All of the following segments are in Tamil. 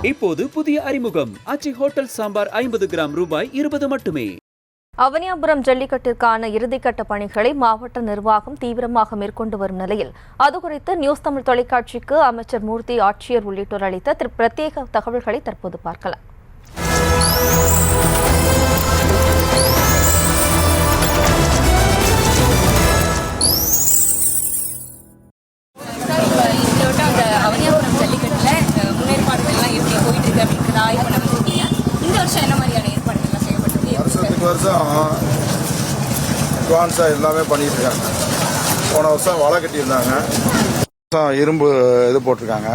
இப்போது புதிய அறிமுகம் ஆச்சி ஹோட்டல் சாம்பார் 50 கிராம் ரூபாய் 20 மட்டுமே. அவனியாபுரம் ஜல்லிக்கட்டிற்கான இறுதிக்கட்ட பணிகளை மாவட்ட நிர்வாகம் தீவிரமாக மேற்கொண்டு வரும் நிலையில் அதுகுறித்து நியூஸ் தமிழ் தொலைக்காட்சிக்கு அமைச்சர் மூர்த்தி, ஆட்சியர் உள்ளிட்டோர் அளித்த பிரத்யேக தகவல்களை தற்போது பார்க்கலாம். அவனியாபுரம் ஜல்லிக்கட்டில் முன்னேற்பாடுகள்லாம் எப்படி போயிட்டு இருக்கு அப்படிங்கிறத ஆய்வு நடந்துருக்கீங்க. இந்த வருஷம் என்ன மாதிரியான ஏற்பாடுகள்லாம் செய்யப்பட்டிருக்கு? வருஷத்துக்கு வருஷம் அட்வான்ஸாக எல்லாமே பண்ணிட்டு இருக்காங்க. போன வருஷம் வலை கட்டியிருந்தாங்க, இரும்பு இது போட்டிருக்காங்க.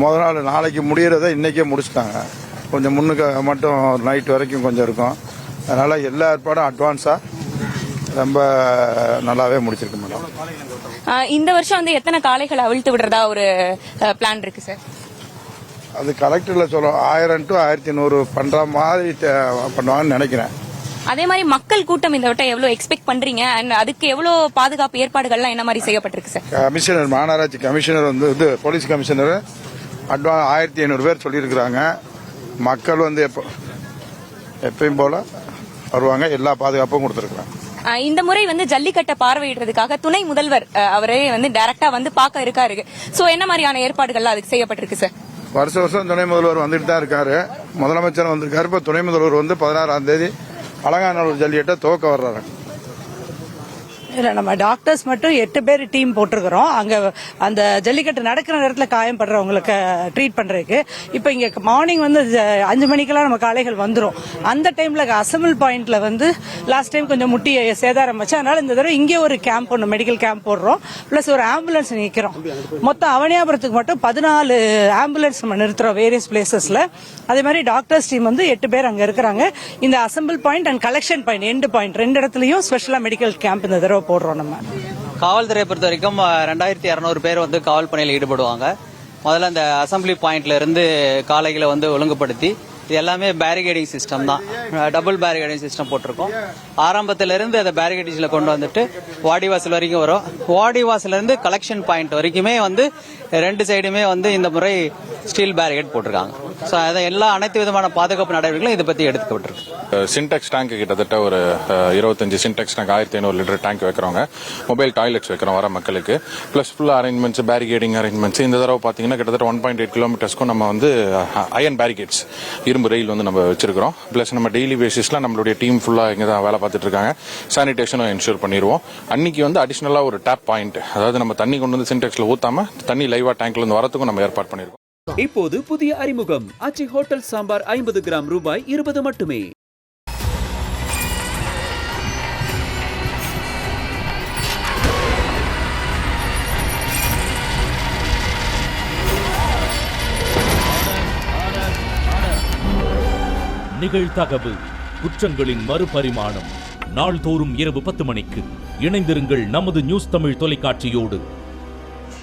முதல் நாள் நாளைக்கு முடிகிறத இன்றைக்கே முடிச்சுட்டாங்க. கொஞ்சம் முன்னுக்கு மட்டும் நைட் வரைக்கும் கொஞ்சம் இருக்கும். அதனால் எல்லா ஏற்பாடும் அட்வான்ஸாக ரொம்ப நல்லாவே முடிச்சிருக்கு மேடம். இந்த வருஷம் வந்து எத்தனை காளைகளை அவிழ்த்து விடுறதா ஒரு பிளான் இருக்கு சார்? அது கலெக்டரில் சொல்லுவோம், 1000 to 1100 பண்ணுற மாதிரி பண்ணுவாங்கன்னு நினைக்கிறேன். அதே மாதிரி மக்கள் கூட்டம் இந்த வட்டம் எவ்வளவு எக்ஸ்பெக்ட் பண்றீங்க? அண்ட் அதுக்கு எவ்வளவு பாதுகாப்பு ஏற்பாடுகள்லாம் என்ன மாதிரி செய்யப்பட்டிருக்கு சார்? கமிஷனர், மாநகராட்சி கமிஷனர் வந்து இது போலீஸ் கமிஷனர் அட்வான்ஸ் 1500 பேர் சொல்லியிருக்கிறாங்க. மக்கள் வந்து எப்பயும் போல வருவாங்க, எல்லா பாதுகாப்பும் கொடுத்துருக்குறாங்க. இந்த முறை வந்து ஜல்லிக்கட்டை பார்வையிடுறதுக்காக துணை முதல்வர் அவரே வந்து டைரக்டா வந்து பார்க்க இருக்காரு. சோ என்ன மாதிரியான ஏற்பாடுகள்லாம் அதுக்கு செய்யப்பட்டிருக்கு சார்? வருஷம் துணை முதல்வர் வந்துட்டு தான் இருக்காரு. முதலமைச்சர் வந்திருக்காரு. இப்ப துணை முதல்வர் வந்து 16ஆம் தேதி அலங்காநல்லூர் ஜல்லிக்கட்டை துவக்க வர்றாரு. இல்ல, நம்ம டாக்டர்ஸ் மட்டும் 8 பேர் டீம் போட்டிருக்கிறோம். அங்க அந்த ஜல்லிக்கட்டு நடக்கிற நேரத்தில் காயப்படுறவங்களுக்கு ட்ரீட் பண்றதுக்கு. இப்ப இங்க மார்னிங் வந்து 5 மணிக்கெல்லாம் நம்ம காளைகள் வந்துரும். அந்த டைம்ல அசம்பிள் பாயிண்ட்ல வந்து லாஸ்ட் டைம் கொஞ்சம் முட்டி சேதாரம் வச்சு, அதனால இந்த தடவை இங்கே ஒரு கேம்ப் ஒன்று மெடிக்கல் கேம்ப் போடுறோம். பிளஸ் ஒரு ஆம்புலன்ஸ் நிற்கிறோம். மொத்தம் அவனியாபுரத்துக்கு மட்டும் 14 ஆம்புலன்ஸ் நம்ம நிறுத்துறோம் வேரியஸ் பிளேசஸ்ல. அதே மாதிரி டாக்டர்ஸ் டீம் வந்து 8 பேர் அங்க இருக்கிறாங்க. இந்த assemble point and collection point, end point 2 இடத்துலயும் ஸ்பெஷலா மெடிக்கல் கேம்ப் இந்த தடவை போடுறோம். நம்ம காவல்துறையை பொறுத்த வரைக்கும் 2200 பேர் வந்து காவல் பணியில் ஈடுபடுவாங்க. முதல்ல அந்த அசம்பிளி பாயிண்ட்ல இருந்து காளைகளை வந்து ஒழுங்குபடுத்தி, இது எல்லாமே பேரிகேடிங் சிஸ்டம் தான், டபுள் பேரிகேடிங் சிஸ்டம் போட்டிருக்கோம். ஆரம்பத்திலிருந்து அதை பேரிகேடிங்ல கொண்டு வந்துட்டு வாடிவாசல் வரைக்கும் வரும். வாடிவாசல இருந்து கலெக்ஷன் பாயிண்ட் வரைக்குமே வந்து 2 சைடுமே வந்து இந்த முறை ஸ்டீல் பேரிகேட் போட்டிருக்காங்க. ஸோ அதை அனைத்து விதமான பாதுகாப்பு நடவடிக்கைகளும் இதை பற்றி எடுத்துக்கப்பட்டிருக்கு. சின்டெக்ஸ் டேங்க் கிட்டத்தட்ட ஒரு 25 சின்டெக்ஸ் டேங்க் 1500 லிட்டர் டேங்க் வைக்கிறோங்க. மொபைல் டாய்லெட்ஸ் வைக்கிறோம் வர மக்களுக்கு. Plus full arrangements, barricading arrangements. இந்த தடவை பார்த்தீங்கன்னா கிட்டத்தட்ட 1.8 கிலோமீட்டர்ஸ்க்கும் நம்ம வந்து அயன் பேரிகேட்ஸ், இரும்பு ரயில் வந்து நம்ம வச்சிருக்கிறோம். பிளஸ் நம்ம டெய்லி பேசிஸ்ல நம்மளுடைய டீம் ஃபுல்லா இங்கே தான் வேலை பார்த்துட்டு இருக்காங்க. சானிடேஷனும் என்ஷூர் பண்ணிடுவோம். அன்னைக்கு வந்து அடிஷனலா ஒரு டேப் பாயிண்ட், அதாவது நம்ம தண்ணி கொண்டு வந்து சின்டெக்ஸ்ல ஊத்தாம தண்ணி லைவா டேங்க்ல இருந்து வரத்துக்கும் நம்ம ஏற்பாடு பண்ணிருக்கோம். இப்போது புதிய அறிமுகம் ஆச்சி ஹோட்டல் சாம்பார் 50 கிராம் ரூபாய் 20 மட்டுமே. நிகழ்தகவு குற்றங்களின் மறுபரிமாணம். நாள்தோறும் இரவு 10 மணிக்கு இணைந்திருங்கள் நமது நியூஸ் தமிழ் தொலைக்காட்சியோடு.